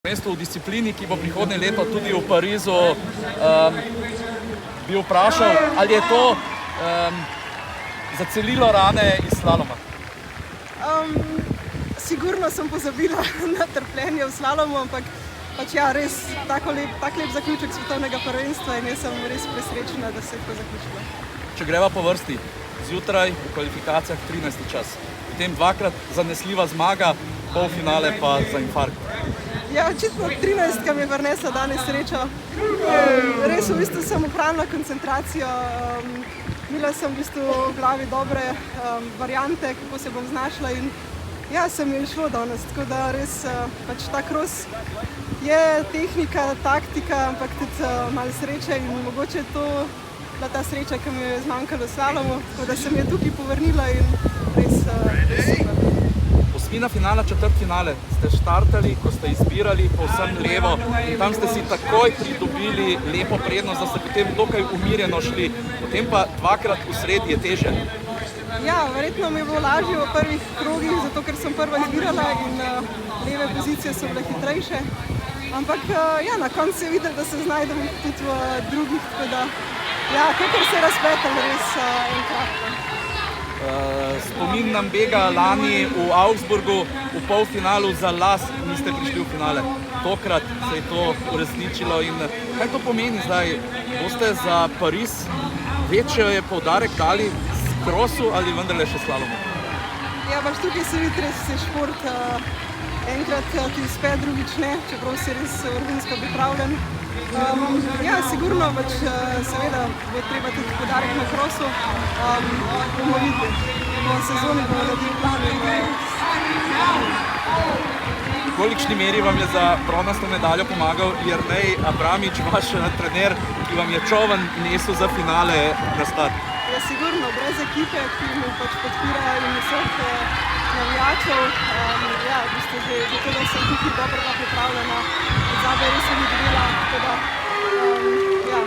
Mesto v disciplini, ki bo prihodnje leto tudi v Parizu, bi vprašal, ali je to zacelilo rane iz slaloma? Sigurno sem pozabila na trpljenje v slalomu, ampak ja, res tak lep zaključek svetovnega prvenstva in jaz sem res presrečna, da se je to zaključilo. Če greva po vrsti, zjutraj v kvalifikacijah 13. čas, potem dvakrat zanesljiva zmaga, polfinale pa za infarkt. Ja, očitno 13, mi je prinesla danes srečo. Res v bistvu sem ohranila koncentracijo, imela sem v bistvu v glavi dobre variante, kako se bom znašla in ja, se mi je šlo danes, tako da res pač ta kros je tehnika, taktika, ampak tudi malo sreče in mogoče je to bila ta sreča, ki mi je zmanjkalo v slalomu, tako da se mi je tukaj povrnila in res super. Osmina finala, četrtfinale ste štartali, ko ste izbirali povsem levo in tam ste si takoj pridobili lepo prednost, da ste potem dokaj umirjeno šli, potem pa dvakrat v sredi je težje. Ja, verjetno mi je bilo lažje v prvih krogih, zato ker sem prva izbirala in leve pozicije so bile hitrejše. Ampak ja, na koncu se je videlo, da se znajdem tudi v drugih, tako da ja, kakor se je razpletel res enkratno. Spomin nam bega lani v Augsburgu v polfinalu za las niste prišli v finale. Tokrat se je to uresničilo in kaj to pomeni zdaj? Boste za Pariz večji poudarek dali krosu ali vendarle še slalomu? Ja, pač tukaj se vidi res vse šport. Enkrat ti uspe, drugič ne, čeprav si res vrhunsko pripravljen. Ja, sigurno, pač seveda bo treba tudi poudarek na krosu. Bomo videli, v sezoni bomo naredili plan. V kolikšni meri vam je za bronasto medaljo pomagal Jernej Abramič, vaš trener, ki vam je čoln nesel za finale na start? Ja, sigurno, brez ekipe, ki mu pač podpira in vseh navijačev. Ja, v bistvu že zato, da sem tukaj dobro pripravljena, zadaj res sem dobila, tako da ja,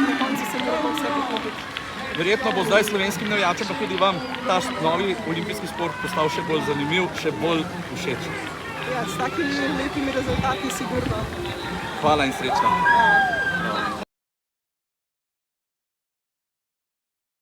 na koncu sem morala vse pohoditi. Verjetno bo zdaj slovenskim navijačem, pa tudi vam, ta novi olimpijski sport postal še bolj zanimiv, še bolj všeč. Ja, s takimi lepimi rezultati sigurno. Hvala in srečno.